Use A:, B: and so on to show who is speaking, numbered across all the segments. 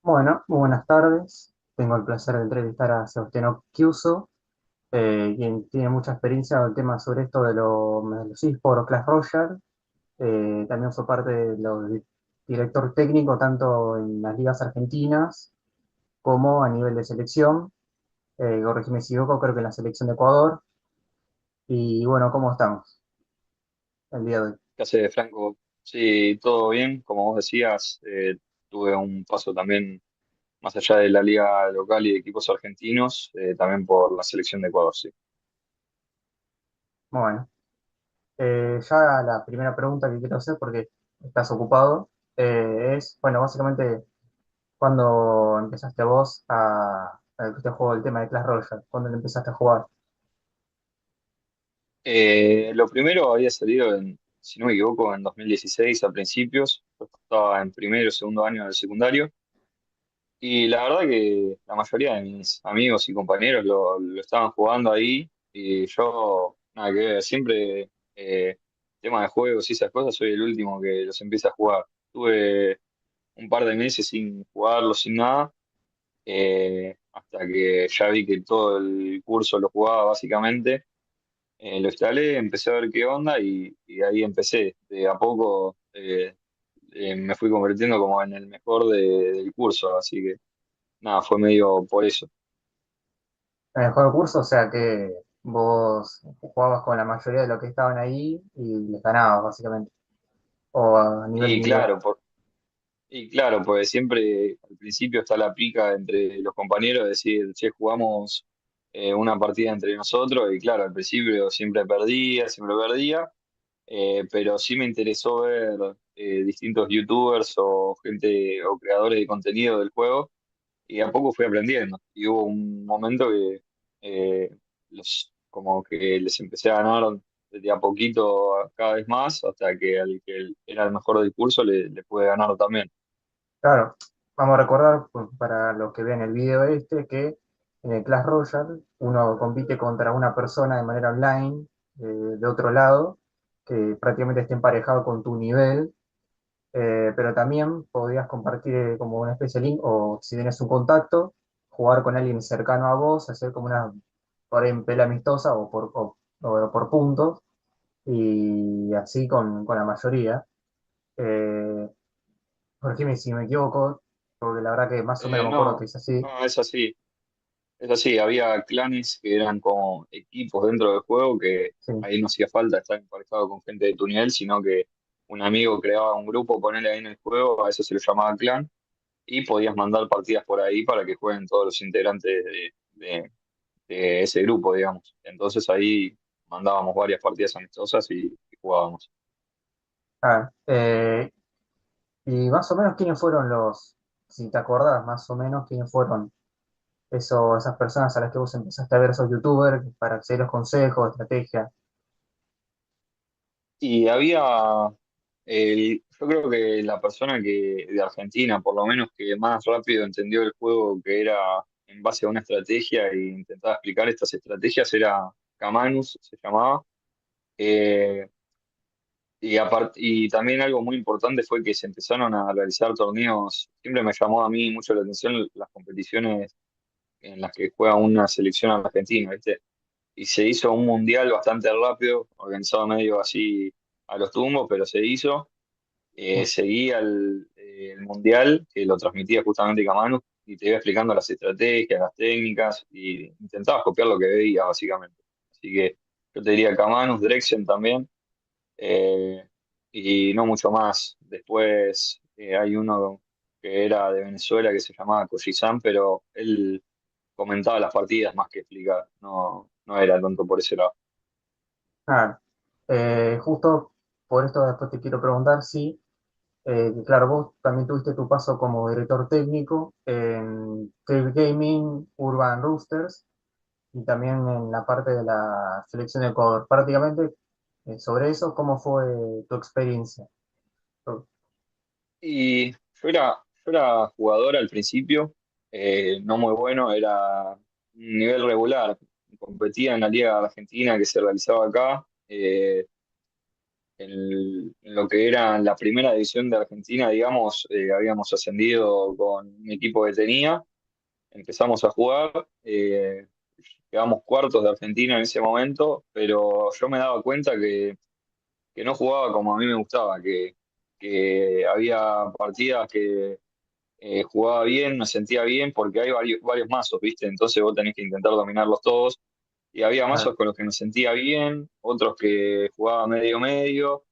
A: Bueno, muy buenas tardes. Tengo el placer de entrevistar a Sebastián Occhiuso, quien tiene mucha experiencia en el tema sobre esto de los eSports o Clash Royale. También fue parte de los director técnico tanto en las ligas argentinas como a nivel de selección. Corrígeme si me equivoco, creo que en la selección de Ecuador. Y bueno, ¿cómo estamos el día de hoy?
B: ¿Qué hace, Franco? Sí, todo bien. Como vos decías, tuve un paso también más allá de la liga local y de equipos argentinos, también por la selección de Ecuador, sí.
A: Bueno, ya la primera pregunta que quiero hacer, porque estás ocupado, es, bueno, básicamente. ¿Cuándo empezaste vos a este juego, el tema de Clash Royale? ¿Cuándo lo empezaste a jugar?
B: Lo primero había salido, si no me equivoco, en 2016 a principios. Yo estaba en primero o segundo año del secundario. Y la verdad que la mayoría de mis amigos y compañeros lo estaban jugando ahí. Y yo, nada que ver, siempre tema de juegos y esas cosas, soy el último que los empieza a jugar. Tuve un par de meses sin jugarlo, sin nada, hasta que ya vi que todo el curso lo jugaba básicamente. Lo instalé, empecé a ver qué onda y ahí empecé. De a poco me fui convirtiendo como en el mejor del curso, así que nada, fue medio por eso.
A: En el juego de curso, o sea que vos jugabas con la mayoría de los que estaban ahí y les ganabas, básicamente. O a nivel
B: Y
A: individual.
B: claro, y claro, pues siempre al principio está la pica entre los compañeros, de decir, che, jugamos una partida entre nosotros, y claro, al principio siempre perdía, pero sí me interesó ver distintos youtubers o gente o creadores de contenido del juego, y a poco fui aprendiendo. Y hubo un momento que como que les empecé a ganar de a poquito cada vez más, hasta que al que era el mejor del curso le pude ganar también.
A: Claro, vamos a recordar pues, para los que ven el video este que en el Clash Royale uno compite contra una persona de manera online de otro lado que prácticamente esté emparejado con tu nivel. Pero también podías compartir como una especie de link o si tienes un contacto, jugar con alguien cercano a vos, hacer como una por ahí en pelea amistosa o por puntos y así con la mayoría. Eh, Corregime si me equivoco, porque la verdad que más o menos me acuerdo que
B: No,
A: es así.
B: no, es así, había clanes que eran como equipos dentro del juego que
A: Sí.
B: ahí no hacía falta estar emparejado con gente de tu nivel, sino que un amigo creaba un grupo, ponele ahí en el juego, a eso se lo llamaba clan, y podías mandar partidas por ahí para que jueguen todos los integrantes de ese grupo, digamos. Entonces ahí mandábamos varias partidas amistosas y jugábamos.
A: Ah, y más o menos quiénes fueron si te acordás, más o menos quiénes fueron esas personas a las que vos empezaste a ver esos youtubers para hacer los consejos, estrategias.
B: Y yo creo que la persona que de Argentina, por lo menos, que más rápido entendió el juego, que era en base a una estrategia e intentaba explicar estas estrategias, era Camanus, se llamaba. Eh, y también algo muy importante fue que se empezaron a realizar torneos. Siempre me llamó a mí mucho la atención las competiciones en las que juega una selección argentina, ¿viste? Y se hizo un mundial bastante rápido, organizado medio así a los tumbos, pero se hizo. Seguía el mundial, que lo transmitía justamente Camanu, y te iba explicando las estrategias, las técnicas, y intentabas copiar lo que veías, básicamente. Así que yo te diría Camanus, Drexen también, eh, y no mucho más. Después hay uno que era de Venezuela que se llamaba Koji-san, pero él comentaba las partidas más que explicar, no era tanto por ese lado.
A: Ah, justo por esto después te quiero preguntar si, que claro, vos también tuviste tu paso como director técnico en Cave Gaming, Urban Roosters y también en la parte de la selección de Ecuador. Prácticamente sobre eso, ¿cómo fue tu experiencia?
B: Y yo era jugador al principio, no muy bueno, era un nivel regular. Competía en la Liga Argentina que se realizaba acá. en lo que era la primera división de Argentina, digamos, habíamos ascendido con un equipo que tenía, empezamos a jugar, quedamos cuartos de Argentina en ese momento, pero yo me daba cuenta que no jugaba como a mí me gustaba, que había partidas que jugaba bien, me sentía bien, porque hay varios mazos, ¿viste? Entonces vos tenés que intentar dominarlos todos. Y había mazos
A: Claro.
B: con los que me sentía bien, otros que jugaba medio medio.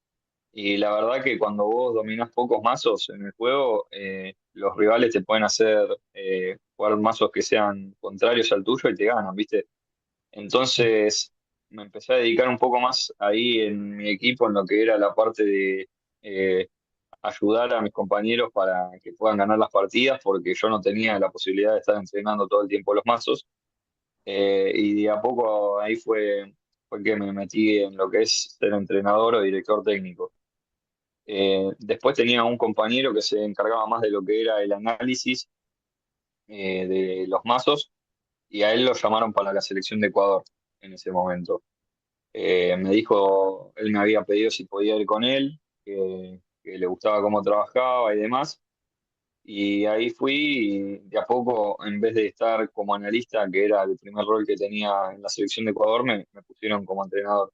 B: Y la verdad que cuando vos dominás pocos mazos en el juego, los rivales te pueden hacer jugar mazos que sean contrarios al tuyo y te ganan, ¿viste? Entonces me empecé a dedicar un poco más ahí en mi equipo, en lo que era la parte de eh, ayudar a mis compañeros para que puedan ganar las partidas, porque yo no tenía la posibilidad de estar entrenando todo el tiempo los mazos. Y de a poco ahí fue que me metí en lo que es ser entrenador o director técnico. Después tenía un compañero que se encargaba más de lo que era el análisis de los mazos y a él lo llamaron para la selección de Ecuador en ese momento. Me dijo, él me había pedido si podía ir con él, que le gustaba cómo trabajaba y demás. Y ahí fui y de a poco, en vez de estar como analista, que era el primer rol que tenía en la selección de Ecuador, me pusieron como entrenador.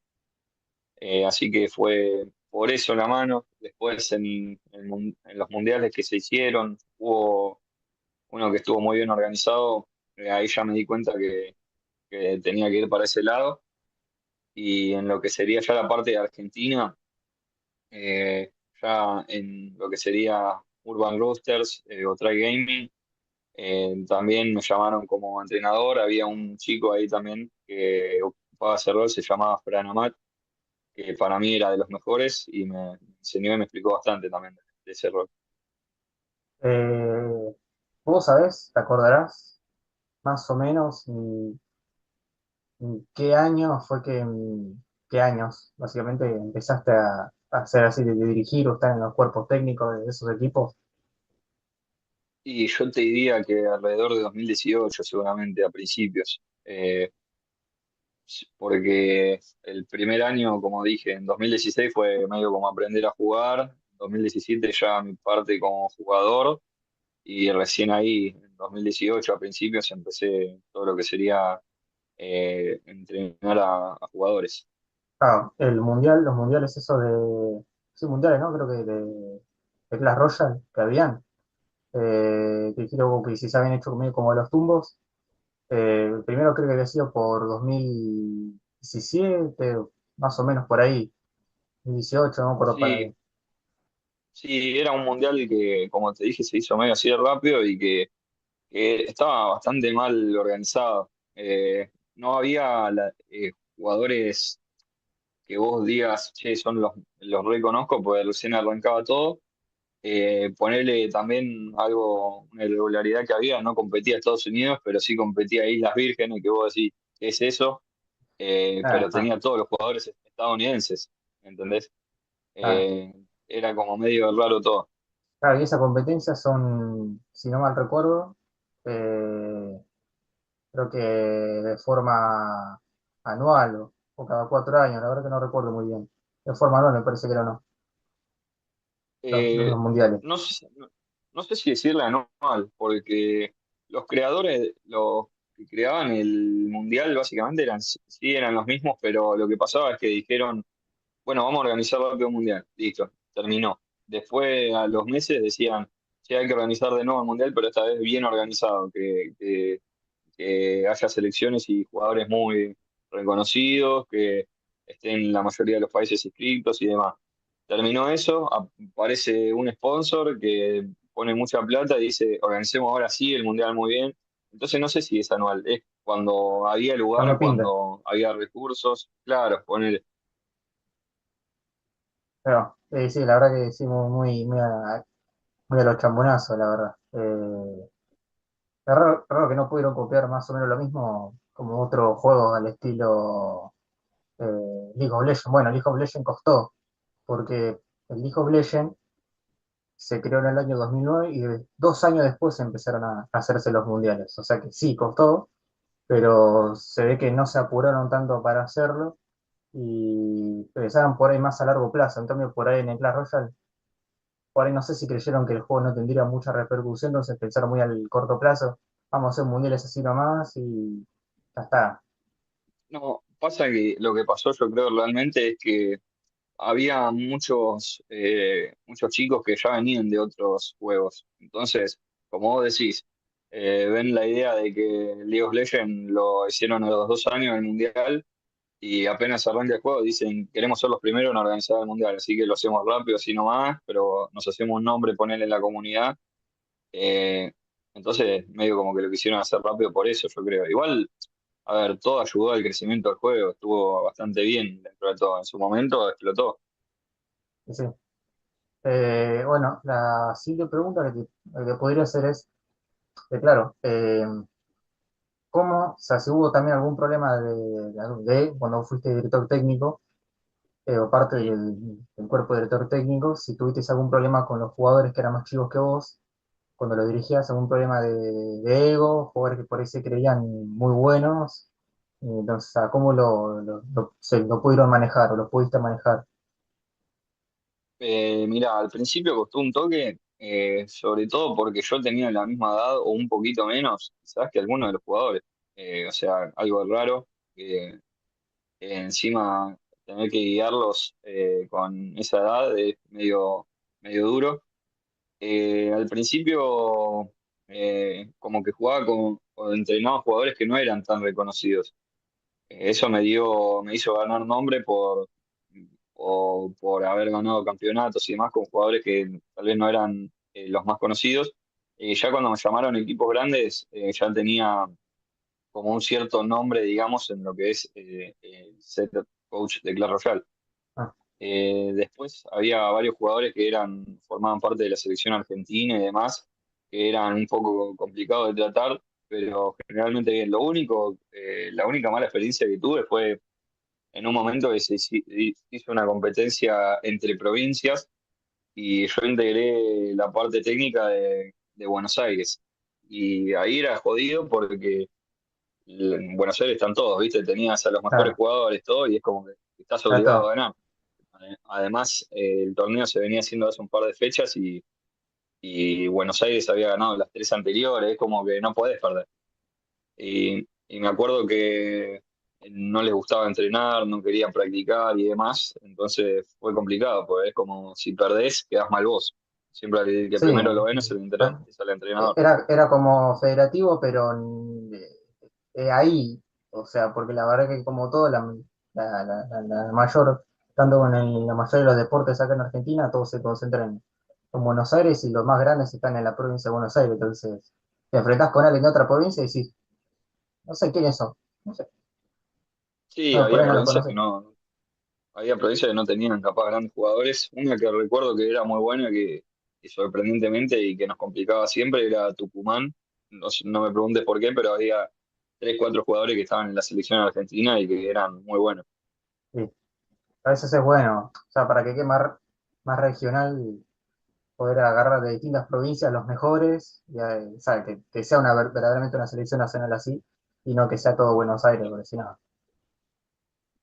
B: Así que fue por eso la mano. Después en los mundiales que se hicieron, hubo uno que estuvo muy bien organizado. Ahí ya me di cuenta que tenía que ir para ese lado. Y en lo que sería ya la parte de Argentina, ya en lo que sería Urban Roosters o Try Gaming, también me llamaron como entrenador. Había un chico ahí también que ocupaba ese rol, se llamaba Fran Amat, que para mí era de los mejores y me enseñó y me explicó bastante también de ese rol.
A: Eh, Vos sabés, te acordarás más o menos qué año fue qué años básicamente empezaste a hacer así de dirigir o estar en los cuerpos técnicos de esos equipos.
B: Y yo te diría que alrededor de 2018 seguramente, a principios. Porque el primer año, como dije, en 2016 fue medio como aprender a jugar, 2017 ya mi parte como jugador, y recién ahí, en 2018 a principios, empecé todo lo que sería entrenar a jugadores.
A: Ah, el mundial, los mundiales esos de, sí, mundiales, ¿no? Creo que de Clash Royale que habían, que creo que si se habían hecho medio como los tumbos. El primero creo que había sido por 2017, más o menos por ahí, 2018, no me acuerdo para
B: Sí, sí, era un mundial que, como te dije, se hizo medio así de rápido y que estaba bastante mal organizado. No había jugadores que vos digas, che, son los reconozco, porque recién arrancaba todo. Ponerle también algo, una irregularidad que había, no competía Estados Unidos, pero sí competía Islas Vírgenes, que vos decís, ¿qué es eso? Pero
A: ajá,
B: tenía todos los jugadores estadounidenses, ¿entendés?
A: claro.
B: Eh, Era como medio raro todo.
A: Claro, y esa competencia son, si no mal recuerdo, eh, creo que de forma anual o cada 4 años, la verdad que no recuerdo muy bien. De forma anual me parece que era no, los
B: Eh,
A: mundiales.
B: no sé si decirle anual, porque los creadores, los que creaban el mundial, básicamente sí eran los mismos, pero lo que pasaba es que dijeron, bueno, vamos a organizar rápido un mundial. Listo, terminó. Después, a los meses, decían, sí, hay que organizar de nuevo el mundial, pero esta vez bien organizado, que haya selecciones y jugadores muy reconocidos, que estén en la mayoría de los países inscritos y demás. Terminó eso, aparece un sponsor que pone mucha plata y dice, organicemos ahora sí el mundial muy bien. Entonces no sé si es anual, es cuando había lugar,
A: Cuando pinta.
B: cuando había recursos, claro, poner.
A: Pero, sí, la verdad que sí, muy a los chambonazos, la verdad. Es raro, raro que no pudieron copiar más o menos lo mismo como otros juegos al estilo League of Legends. Bueno, League of Legends costó, porque el League of Legends se creó en el año 2009 y 2 años después empezaron a hacerse los mundiales. O sea que sí, costó, pero se ve que no se apuraron tanto para hacerlo y pensaban por ahí más a largo plazo. En cambio, por ahí en el Clash Royale, por ahí no sé si creyeron que el juego no tendría mucha repercusión, entonces pensaron muy al corto plazo. Vamos a hacer mundiales así nomás y ya está.
B: No, pasa que lo que pasó yo creo realmente es que había muchos chicos que ya venían de otros juegos. Entonces, como vos decís, ven la idea de que League of Legends lo hicieron a los 2 años en el Mundial y apenas arranca el juego dicen, queremos ser los primeros en organizar el Mundial, así que lo hacemos rápido, así nomás, pero nos hacemos un nombre, ponerle en la comunidad. Eh, entonces, medio como que lo quisieron hacer rápido por eso, yo creo. Igual, a ver, todo ayudó al crecimiento del juego, estuvo bastante bien dentro de todo. En su momento explotó.
A: Y sí. Bueno, la siguiente pregunta que podría hacer es, claro, ¿cómo, o sea, si hubo también algún problema cuando fuiste director técnico, o parte del cuerpo de director técnico, si tuviste algún problema con los jugadores que eran más chicos que vos, cuando lo dirigías, algún problema de ego, jugadores que por ahí se creían muy buenos, entonces, o sea, ¿cómo lo pudieron manejar o lo pudiste manejar?
B: Mira, al principio costó un toque, sobre todo porque yo tenía la misma edad o un poquito menos, quizás que algunos de los jugadores. O sea, algo raro, que encima tener que guiarlos con esa edad es medio duro. Al principio, como que jugaba o entrenaba jugadores que no eran tan reconocidos. Eso me hizo ganar nombre por haber ganado campeonatos y demás con jugadores que tal vez no eran los más conocidos. Ya cuando me llamaron equipos grandes, ya tenía como un cierto nombre, digamos, en lo que es ser coach de Clash Royale.
A: Ah,
B: Después había varios jugadores que formaban parte de la selección argentina y demás, que eran un poco complicados de tratar, pero generalmente bien. La única mala experiencia que tuve fue en un momento que hizo una competencia entre provincias y yo integré la parte técnica de Buenos Aires. Y ahí era jodido porque en Buenos Aires están todos, ¿viste? Tenías a los mejores
A: claro,
B: jugadores, todo, y es como que estás
A: ya
B: obligado a
A: todo,
B: ganar. Además, el torneo se venía haciendo hace un par de fechas y Buenos Aires había ganado las 3 anteriores, es como que no podés perder. Y me acuerdo que no les gustaba entrenar, no querían practicar y demás, entonces fue complicado, porque es como si perdés, quedás mal vos. Siempre el que
A: sí,
B: primero lo ven
A: ah,
B: es el entrenador.
A: era como federativo, pero ahí, o sea, porque la verdad que como todo, la mayor, tanto en la mayoría de los deportes acá en Argentina, todos se concentran en Buenos Aires y los más grandes están en la provincia de Buenos Aires, entonces te enfrentás con alguien de otra provincia y decís, no sé quiénes son, no sé,
B: Sí,
A: no, por ahí no los conoces.
B: había provincias que no tenían capaz grandes jugadores. Una que recuerdo que era muy buena, que sorprendentemente y que nos complicaba siempre era Tucumán. No, no me preguntes por qué, pero había 3, 4 jugadores que estaban en la selección argentina y que eran muy buenos.
A: Sí, a veces es bueno, o sea, para que quede más regional, poder agarrar de distintas provincias los mejores, y, o sea, que sea verdaderamente una selección nacional así, y no que sea todo Buenos Aires, porque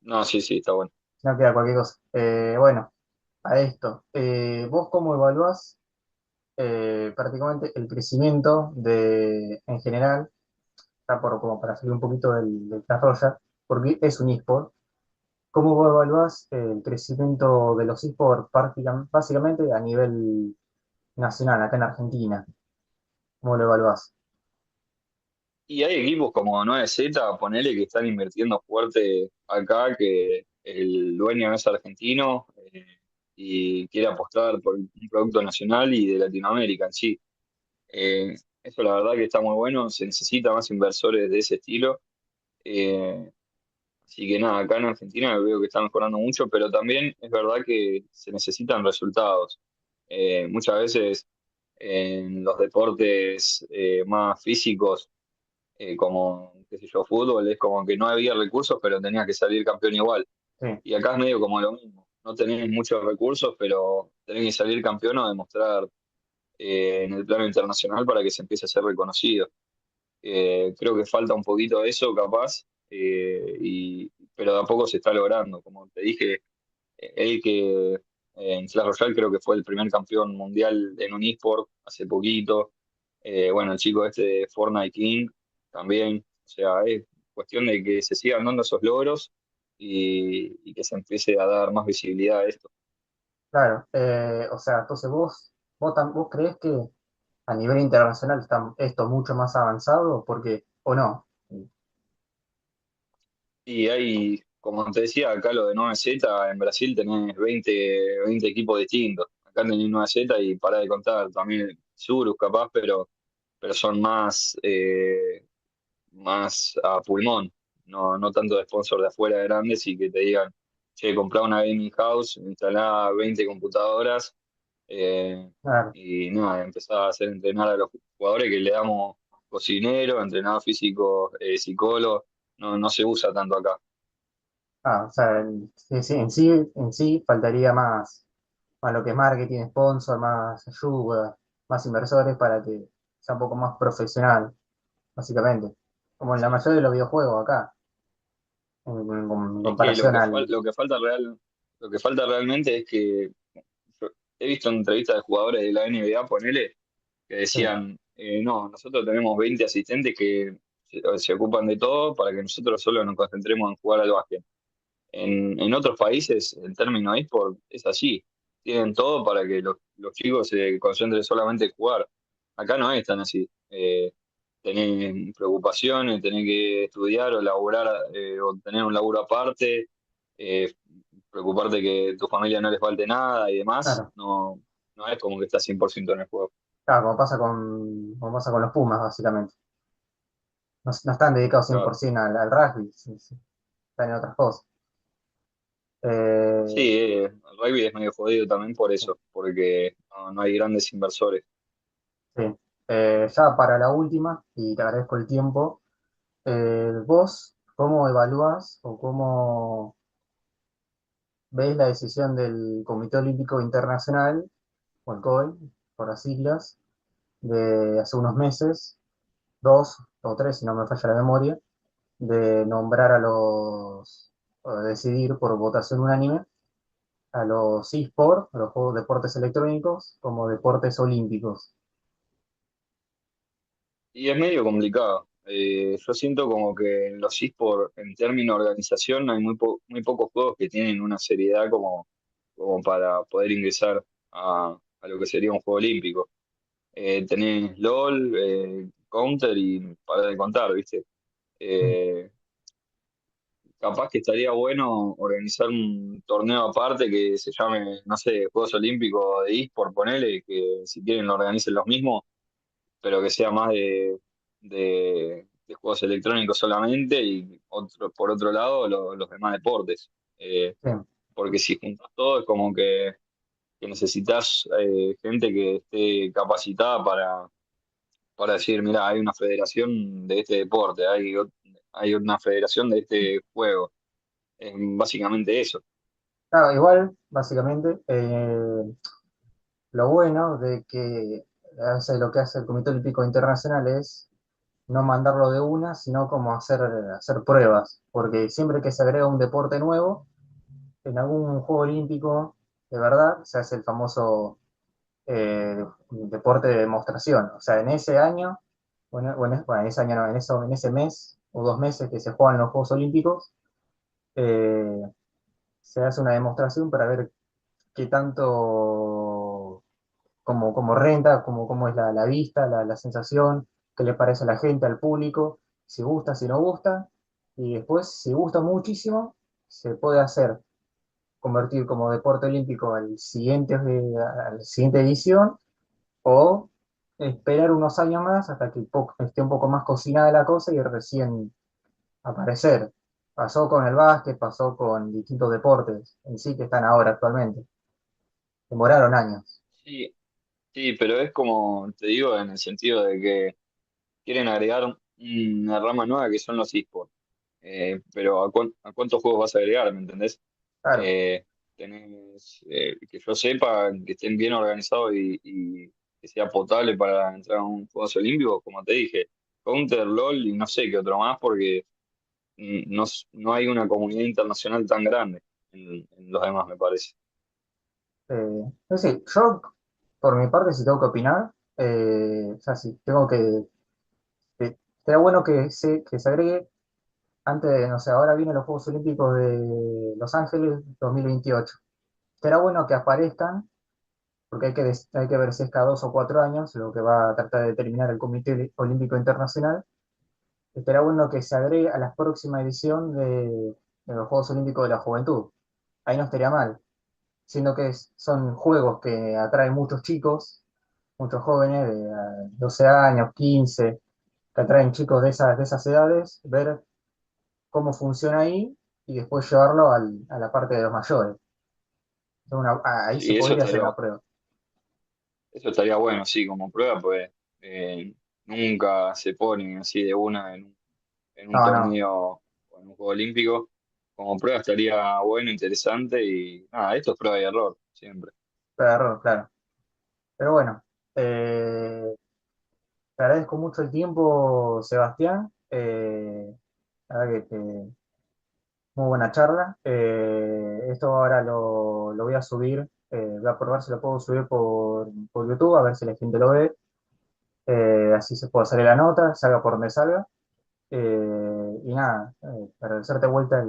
B: No, sí, sí, está bueno.
A: si no queda cualquier cosa. Bueno, a esto, ¿vos cómo evaluás prácticamente el crecimiento en general, ya como para salir un poquito del Clash Royale, porque es un eSport? ¿Cómo vos evaluás el crecimiento de los eSports básicamente a nivel nacional, acá en Argentina? ¿Cómo lo evaluás?
B: Y hay equipos como 9Z, ponele, que están invirtiendo fuerte acá, que el dueño es argentino y quiere apostar por un producto nacional y de Latinoamérica en sí. Eso la verdad que está muy bueno, se necesita más inversores de ese estilo. Eh, Así que nada, acá en Argentina veo que está mejorando mucho, pero también es verdad que se necesitan resultados. Muchas veces en los deportes más físicos, como, qué sé yo, fútbol, es como que no había recursos, pero tenía que salir campeón igual.
A: Sí,
B: Y acá es medio como lo mismo. No tenés muchos recursos, pero tenés que salir campeón o demostrar en el plano internacional para que se empiece a ser reconocido. Creo que falta un poquito de eso, capaz, pero de a poco se está logrando. Como te dije, él que en Clash Royale creo que fue el primer campeón mundial en un eSport hace poquito. Bueno, el chico este de Fortnite King también. O sea, es cuestión de que se sigan dando esos logros y que se empiece a dar más visibilidad a esto.
A: Claro, o sea, entonces vos crees que a nivel internacional está esto mucho más avanzado, porque, o no.
B: Y hay, como te decía, acá lo de 9Z, en Brasil tenés 20 equipos distintos. Acá tenés 9Z y para de contar, también Surus capaz, pero son más a pulmón, no tanto de sponsor de afuera grandes y que te digan, che, comprá una gaming house, instalá 20 computadoras
A: Claro.
B: y nada, empezá a hacer entrenar a los jugadores que le damos cocinero, entrenador físico, psicólogo, no se usa tanto acá.
A: O sea, sí, sí, en sí faltaría más lo que es marketing, sponsor, más ayuda, más inversores para que sea un poco más profesional, básicamente. Como en la
B: Sí.
A: mayoría de los videojuegos acá, en
B: Es que
A: comparación al...
B: lo que falta realmente es que yo he visto en entrevistas de jugadores de la NBA, ponele, que
A: Sí,
B: decían, no, nosotros tenemos 20 asistentes que se ocupan de todo para que nosotros solo nos concentremos en jugar al básquet. En otros países el término eSport es así. Tienen todo para que los chicos se concentren solamente en jugar. Acá no es tan así. Tenés preocupaciones, tenés que estudiar o laburar o tener un laburo aparte, eh, preocuparte que tu familia no les falte nada y demás.
A: claro.
B: No es como que estás 100% en el juego.
A: Claro, como pasa con los Pumas, básicamente. No, no están dedicados
B: Claro.
A: 100% al rugby, sí, sí, están en otras cosas. Eh,
B: Sí, el rugby es medio jodido también por eso, porque no hay grandes inversores.
A: sí. Ya para la última, y te agradezco el tiempo, vos, ¿cómo evaluás o cómo ves la decisión del Comité Olímpico Internacional, o el COI, por las siglas, de hace unos meses, dos o tres, si no me falla la memoria, de nombrar o de decidir por votación unánime a los eSports, a los juegos deportes electrónicos, como deportes olímpicos?
B: Y es medio complicado. Yo siento como que en los eSports, en términos de organización, hay muy pocos juegos que tienen una seriedad como para poder ingresar a lo que sería un juego olímpico. Tenés LOL, Counter y para de contar, ¿viste?
A: Mm,
B: Eh, Capaz que estaría bueno organizar un torneo aparte que se llame, no sé, Juegos Olímpicos de eSport, ponele, que si quieren lo organicen los mismos pero que sea más de juegos electrónicos solamente y por otro lado los demás deportes. Eh,
A: sí,
B: Porque si juntas todo es como que necesitas gente que esté capacitada para decir, mira, hay una federación de este deporte, hay una federación de este juego. Es básicamente eso.
A: claro, igual, básicamente, lo bueno de que lo que hace el Comité Olímpico Internacional es no mandarlo de una, sino como hacer pruebas, porque siempre que se agrega un deporte nuevo, en algún juego olímpico de verdad se hace el famoso deporte de demostración. O sea, en ese año, bueno, en ese año no, en ese mes o 2 meses que se juegan los Juegos Olímpicos, eh, se hace una demostración para ver qué tanto, como renta, como es la vista, la sensación, qué le parece a la gente, al público, si gusta, si no gusta, y después, si gusta muchísimo, se puede convertir como deporte olímpico a la siguiente edición, o esperar unos años más hasta que esté un poco más cocinada la cosa y recién aparecer. Pasó con el básquet, pasó con distintos deportes en sí que están ahora actualmente. Demoraron años.
B: Sí, sí, pero es como te digo en el sentido de que quieren agregar una rama nueva que son los esports. Pero ¿a cuántos juegos vas a agregar? ¿Me entendés?
A: Claro,
B: Eh, que yo sepa, que estén bien organizados y que sea potable para entrar a un Juegos Olímpicos, como te dije, Counter, LOL y no sé qué otro más, porque no hay una comunidad internacional tan grande en los demás, me parece.
A: Es decir, yo, por mi parte, si tengo que opinar, o sea, si tengo que sería bueno que se agregue antes de, no sé, ahora vienen los Juegos Olímpicos de Los Ángeles 2028. Será bueno que aparezcan, porque hay que ver si es cada 2 o 4 años, lo que va a tratar de determinar el Comité Olímpico Internacional. Será bueno que se agregue a la próxima edición de los Juegos Olímpicos de la Juventud. Ahí no estaría mal, siendo que son juegos que atraen muchos chicos, muchos jóvenes de 12 años, 15, que atraen chicos de esas edades, ver cómo funciona ahí y después llevarlo a la parte de los mayores. Ahí se
B: Sí,
A: podría hacer una prueba.
B: eso estaría bueno, sí, como prueba, pues nunca se ponen así de una en un
A: No, no,
B: torneo o en un juego olímpico. Como prueba estaría bueno, interesante y nada, esto es prueba y error, siempre.
A: claro, claro. Pero bueno, eh, te agradezco mucho el tiempo, Sebastián. La verdad que muy buena charla. Esto ahora lo voy a subir, voy a probar si lo puedo subir por YouTube, a ver si la gente lo ve. Así se puede salir la nota, salga por donde salga. Y nada, agradecerte de vuelta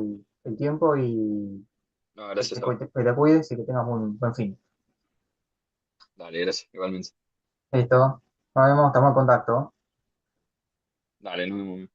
A: el tiempo y
B: No, gracias a vos.
A: que te cuides y que tengas un buen fin.
B: Dale, gracias, igualmente.
A: Listo, nos vemos, estamos en contacto.
B: Dale, no.